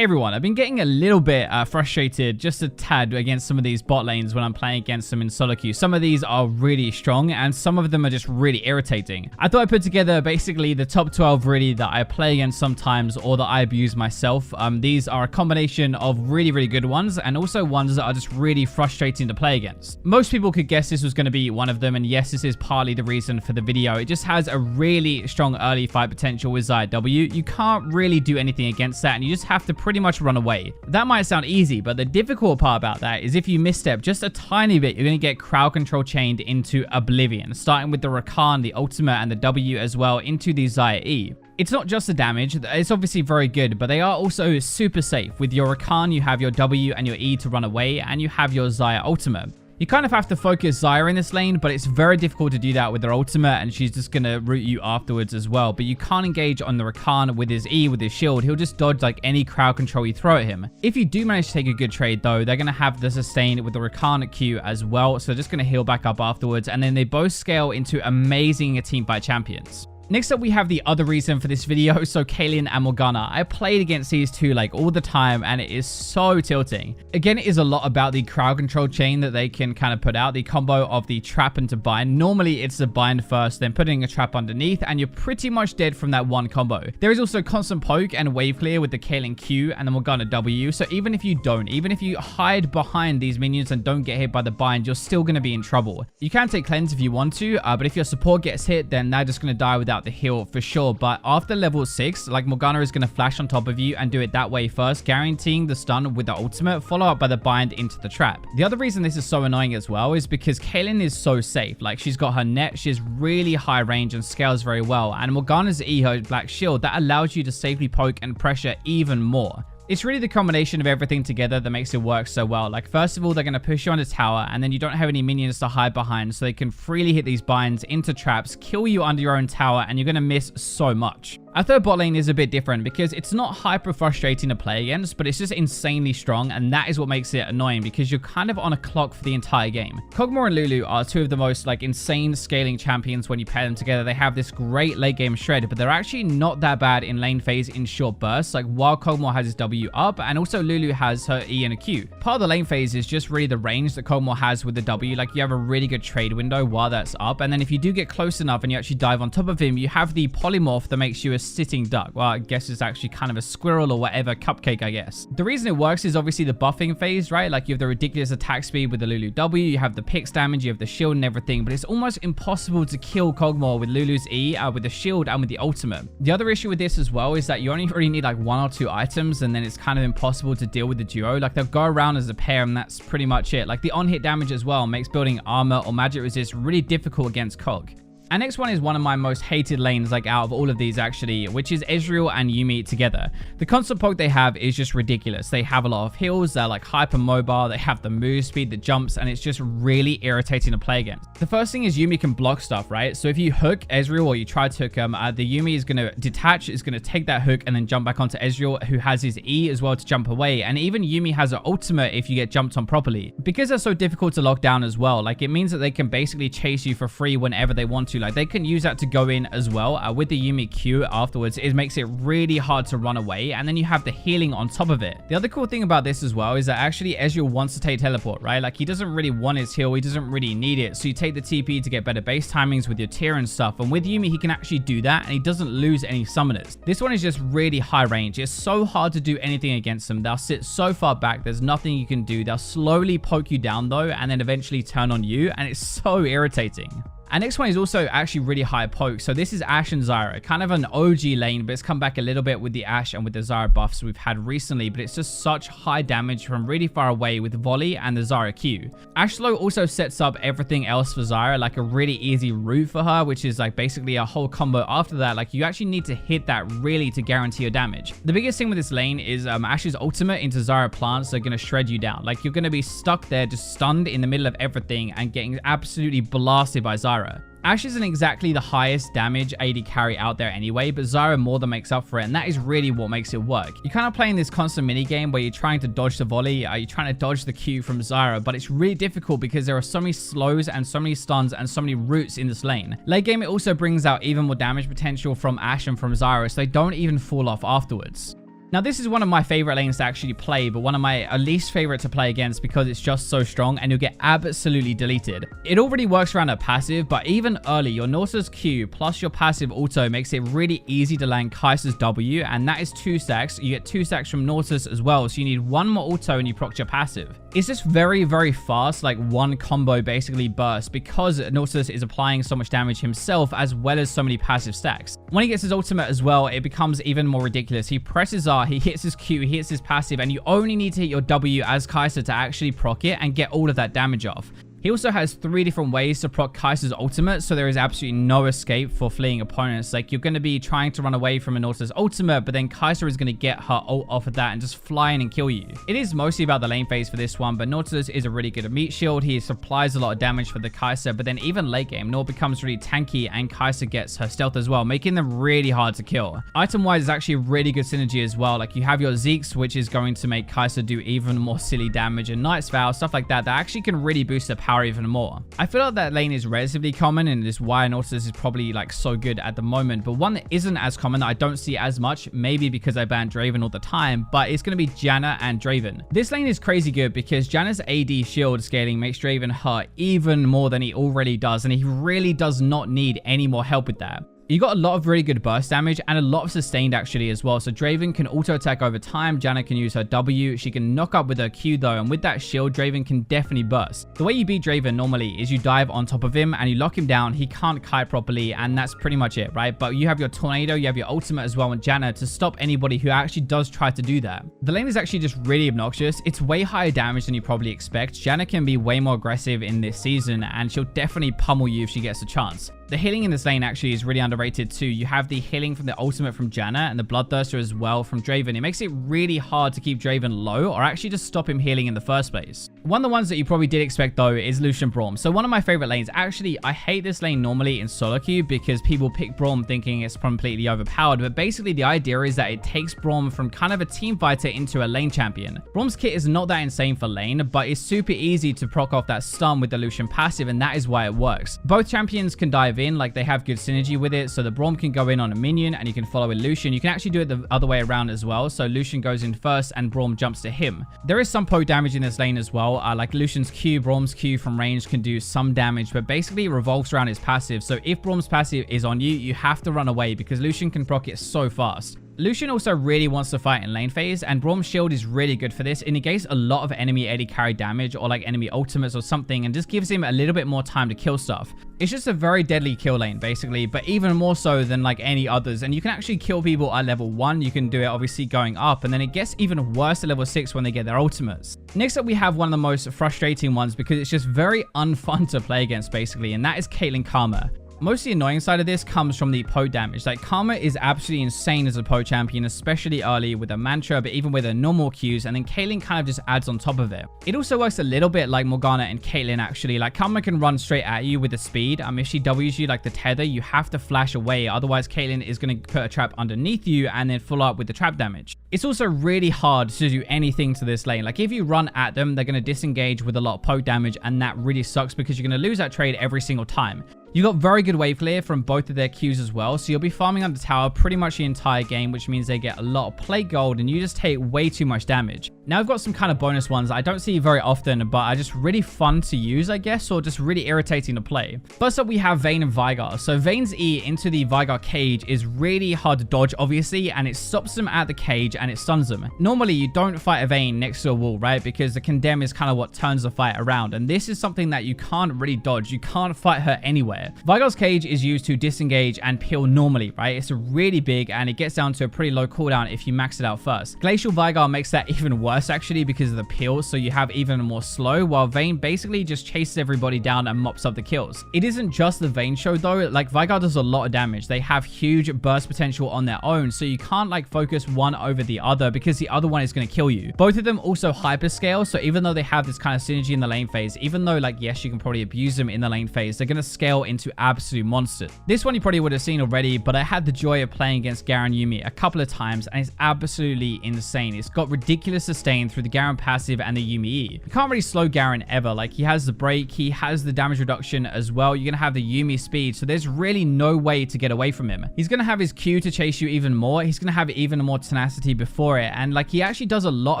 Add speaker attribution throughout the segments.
Speaker 1: Hey everyone, I've been getting a little bit frustrated, just a tad, against some of these bot lanes when I'm playing against them in solo queue. Some of these are really strong and some of them are just really irritating. I thought I put together basically the top 12 really that I play against sometimes or that I abuse myself. These are a combination of really good ones and also ones that are just really frustrating to play against. Most people could guess this was going to be one of them, and yes, this is partly the reason for the video. It just has a really strong early fight potential with Xayah W. You can't really do anything against that and you just have to pretty much run away. That might sound easy, but the difficult part about that is if you misstep just a tiny bit, you're going to get crowd control chained into oblivion, starting with the Rakan, the ultimate, and the W as well into the Xayah E. It's not just the damage, it's obviously very good, but they are also super safe. With your Rakan, you have your W and your E to run away, and you have your Xayah ultimate. You kind of have to focus Xayah in this lane, but it's very difficult to do that with her ultimate, and she's just going to root you afterwards as well. But you can't engage on the Rakan with his E, with his shield. He'll just dodge like any crowd control you throw at him. If you do manage to take a good trade though, they're going to have the sustain with the Rakan Q as well, so they're just going to heal back up afterwards, and then they both scale into amazing teamfight champions. Next up, we have the other reason for this video, so Kalin and Morgana. I played against these two like all the time, and it is so tilting. Again, it is a lot about the crowd control chain that they can kind of put out, the combo of the trap and to bind. Normally, it's the bind first, then putting a trap underneath, and you're pretty much dead from that one combo. There is also constant poke and wave clear with the Kalin Q and the Morgana W, so even if you hide behind these minions and don't get hit by the bind, you're still going to be in trouble. You can take cleanse if you want to, but if your support gets hit, then they're just going to die without the heal for sure. But after level 6, like, Morgana is going to flash on top of you and do it that way first, guaranteeing the stun with the ultimate, followed up by the bind into the trap. The other reason this is so annoying as well is because Caitlyn is so safe. Like, she's got her net, she has really high range and scales very well, and Morgana's E, her black shield, that allows you to safely poke and pressure even more. It's really the combination of everything together that makes it work so well. Like, first of all, they're going to push you on the tower, and then you don't have any minions to hide behind, so they can freely hit these binds into traps, kill you under your own tower, and you're going to miss so much. Our third bot lane is a bit different because it's not hyper frustrating to play against, but it's just insanely strong, and that is what makes it annoying because you're kind of on a clock for the entire game. Kog'Maw and Lulu are two of the most like insane scaling champions when you pair them together. They have this great late game shred, but they're actually not that bad in lane phase in short bursts, like while Kog'Maw has his W up and also Lulu has her E and a Q. Part of the lane phase is just really the range that Kog'Maw has with the W. Like, you have a really good trade window while that's up, and then if you do get close enough and you actually dive on top of him, you have the polymorph that makes you a sitting duck. Well, I guess it's actually kind of a squirrel or whatever, cupcake, I guess. The reason it works is obviously the buffing phase, right? Like, you have the ridiculous attack speed with the Lulu W, you have the picks damage, you have the shield and everything, but it's almost impossible to kill Kog'Maw with Lulu's E, with the shield and with the ultimate. The other issue with this as well is that you only really need like 1 or 2 items, and then it's kind of impossible to deal with the duo. Like, they'll go around as a pair and that's pretty much it. Like, the on-hit damage as well makes building armor or magic resist really difficult against Kog. Our next one is one of my most hated lanes, like, out of all of these actually, which is Ezreal and Yuumi together. The constant poke they have is just ridiculous. They have a lot of heals, they're like hyper mobile, they have the move speed, the jumps, and it's just really irritating to play against. The first thing is Yuumi can block stuff, right? So if you hook Ezreal or you try to hook him, the Yuumi is going to detach, is going to take that hook and then jump back onto Ezreal, who has his E as well to jump away. And even Yuumi has an ultimate if you get jumped on properly. Because they're so difficult to lock down as well, like, it means that they can basically chase you for free whenever they want to. Like, they can use that to go in as well. With the Yuumi Q afterwards, it makes it really hard to run away, and then you have the healing on top of it. The other cool thing about this as well is that actually Ezreal wants to take teleport, right? Like, he doesn't really want his heal, he doesn't really need it, so you take the TP to get better base timings with your tier and stuff, and with Yuumi he can actually do that, and he doesn't lose any summoners. This one is just really high range. It's so hard to do anything against them. They'll sit so far back, there's nothing you can do. They'll slowly poke you down though, and then eventually turn on you, and it's so irritating. Our next one is also actually really high poke. So this is Ashe and Xayah, kind of an OG lane, but it's come back a little bit with the Ashe and with the Xayah buffs we've had recently, but it's just such high damage from really far away with volley and the Xayah Q. Ashe slow also sets up everything else for Xayah, like a really easy root for her, which is like basically a whole combo after that. Like, you actually need to hit that really to guarantee your damage. The biggest thing with this lane is Ashe's ultimate into Xayah plants are going to shred you down. Like, you're going to be stuck there just stunned in the middle of everything and getting absolutely blasted by Xayah. Ashe isn't exactly the highest damage AD carry out there anyway, but Xayah more than makes up for it, and that is really what makes it work. You're kind of playing this constant mini game where you're trying to dodge the volley, you're trying to dodge the Q from Xayah, but it's really difficult because there are so many slows and so many stuns and so many roots in this lane. Late game, it also brings out even more damage potential from Ashe and from Xayah, so they don't even fall off afterwards. Now, this is one of my favorite lanes to actually play, but one of my least favorite to play against because it's just so strong and you'll get absolutely deleted. It already works around a passive, but even early, your Nautilus's Q plus your passive auto makes it really easy to land Kai'Sa's W, and that is 2 stacks. You get 2 stacks from Nautilus as well, so you need 1 more auto and you proc your passive. It's just very, very fast, like one combo basically burst, because Nautilus is applying so much damage himself as well as so many passive stacks. When he gets his ultimate as well, it becomes even more ridiculous. He presses R, he hits his Q, he hits his passive, and you only need to hit your W as Xayah to actually proc it and get all of that damage off. He also has 3 different ways to proc Kai'Sa's ultimate, so there is absolutely no escape for fleeing opponents. Like, you're going to be trying to run away from a Nautilus ultimate, but then Xayah is going to get her ult off of that and just fly in and kill you. It is mostly about the lane phase for this one, but Nautilus is a really good meat shield. He supplies a lot of damage for the Xayah, but then even late game, Naut becomes really tanky and Xayah gets her stealth as well, making them really hard to kill. Item-wise, it's actually a really good synergy as well. Like, you have your Zeke's, which is going to make Xayah do even more silly damage, and Knight's Vow, stuff like that, that actually can really boost her power even more. I feel like that lane is relatively common and is why Nautilus is probably like so good at the moment, but one that isn't as common that I don't see as much, maybe because I ban Draven all the time, but it's going to be Janna and Draven. This lane is crazy good because Janna's AD shield scaling makes Draven hurt even more than he already does, and he really does not need any more help with that. You got a lot of really good burst damage and a lot of sustained actually as well. So Draven can auto attack over time. Janna can use her W. She can knock up with her Q though. And with that shield, Draven can definitely burst. The way you beat Draven normally is you dive on top of him and you lock him down. He can't kite properly and that's pretty much it, right? But you have your tornado, you have your ultimate as well with Janna to stop anybody who actually does try to do that. The lane is actually just really obnoxious. It's way higher damage than you probably expect. Janna can be way more aggressive in this season and she'll definitely pummel you if she gets a chance. The healing in this lane actually is really underrated too. You have the healing from the ultimate from Janna and the Bloodthirster as well from Draven. It makes it really hard to keep Draven low or actually just stop him healing in the first place. One of the ones that you probably did expect though is Lucian Braum. So one of my favorite lanes. Actually, I hate this lane normally in solo queue because people pick Braum thinking it's completely overpowered. But basically the idea is that it takes Braum from kind of a team fighter into a lane champion. Braum's kit is not that insane for lane, but it's super easy to proc off that stun with the Lucian passive, and that is why it works. Both champions can dive in, like they have good synergy with it. So the Braum can go in on a minion and you can follow with Lucian. You can actually do it the other way around as well. So Lucian goes in first and Braum jumps to him. There is some poke damage in this lane as well. Like Lucian's Q, Braum's Q from range can do some damage, but basically it revolves around his passive. So if Braum's passive is on you, you have to run away because Lucian can proc it so fast. Lucian also really wants to fight in lane phase, and Braum's shield is really good for this. It negates a lot of enemy AD carry damage or like enemy ultimates or something and just gives him a little bit more time to kill stuff. It's just a very deadly kill lane basically, but even more so than like any others. And you can actually kill people at level 1. You can do it obviously going up, and then it gets even worse at level 6 when they get their ultimates. Next up, we have one of the most frustrating ones because it's just very unfun to play against basically, and that is Caitlyn Karma. Most of the annoying side of this comes from the poke damage. Like, Karma is absolutely insane as a poke champion, especially early with a mantra, but even with the normal Qs, and then Caitlyn kind of just adds on top of it. It also works a little bit like Morgana and Caitlyn, actually. Like, Karma can run straight at you with the speed. If she Ws you like the tether, you have to flash away. Otherwise, Caitlyn is going to put a trap underneath you and then follow up with the trap damage. It's also really hard to do anything to this lane. Like, if you run at them, they're going to disengage with a lot of poke damage, and that really sucks because you're going to lose that trade every single time. You got very good wave clear from both of their Qs as well, so you'll be farming under tower pretty much the entire game, which means they get a lot of plate gold and you just take way too much damage. Now I've got some kind of bonus ones I don't see very often, but are just really fun to use, I guess, or just really irritating to play. First up, we have Vayne and Veigar. So Vayne's E into the Veigar cage is really hard to dodge, obviously, and it stops them at the cage and it stuns them. Normally, you don't fight a Vayne next to a wall, right? Because the condemn is kind of what turns the fight around, and this is something that you can't really dodge. You can't fight her anywhere. Veigar's cage is used to disengage and peel normally, right? It's really big and it gets down to a pretty low cooldown if you max it out first. Glacial Veigar makes that even worse actually because of the peel, so you have even more slow, while Vayne basically just chases everybody down and mops up the kills. It isn't just the Vayne show though. Like, Veigar does a lot of damage. They have huge burst potential on their own, so you can't like focus one over the other because the other one is going to kill you. Both of them also hyperscale, so even though they have this kind of synergy in the lane phase, even though like yes, you can probably abuse them in the lane phase, they're going to scale into absolute monsters. This one you probably would have seen already, but I had the joy of playing against Garen Yuumi a couple of times and it's absolutely insane. It's got ridiculous sustainability sustain through the Garen passive and the Yuumi E. You can't really slow Garen ever. Like, he has the break, he has the damage reduction as well. You're going to have the Yuumi speed, so there's really no way to get away from him. He's going to have his Q to chase you even more. He's going to have even more tenacity before it, and like, he actually does a lot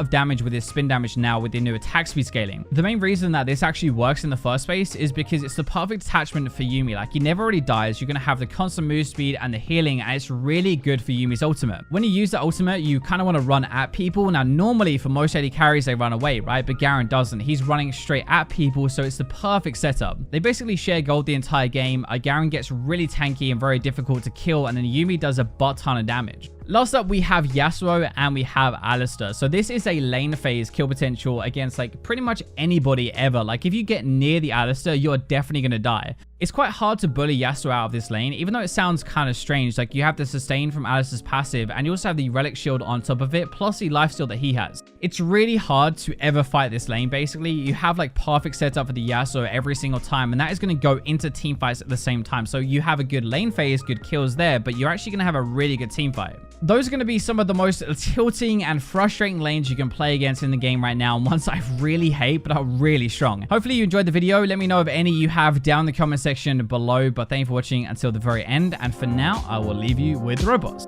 Speaker 1: of damage with his spin damage now with the new attack speed scaling. The main reason that this actually works in the first place is because it's the perfect attachment for Yuumi. Like, he never really dies. You're going to have the constant move speed and the healing, and it's really good for Yuumi's ultimate. When you use the ultimate, you kind of want to run at people. Now, normally for most AD carries, they run away, right? But Garen doesn't. He's running straight at people, so it's the perfect setup. They basically share gold the entire game. Garen gets really tanky and very difficult to kill, and then Yuumi does a butt ton of damage. Last up, we have Yasuo and we have Alistar. So this is a lane phase kill potential against like pretty much anybody ever. Like, if you get near the Alistar, you're definitely going to die. It's quite hard to bully Yasuo out of this lane, even though it sounds kind of strange. Like, you have the sustain from Alistar's passive, and you also have the relic shield on top of it, plus the lifesteal that he has. It's really hard to ever fight this lane, basically. You have like perfect setup for the Yasuo every single time, and that is going to go into team fights at the same time. So you have a good lane phase, good kills there, but you're actually going to have a really good team fight. Those are going to be some of the most tilting and frustrating lanes you can play against in the game right now, and ones I really hate but are really strong. Hopefully you enjoyed the video. Let me know if any you have down in the comment section below, but thank you for watching until the very end, and for now I will leave you with robots.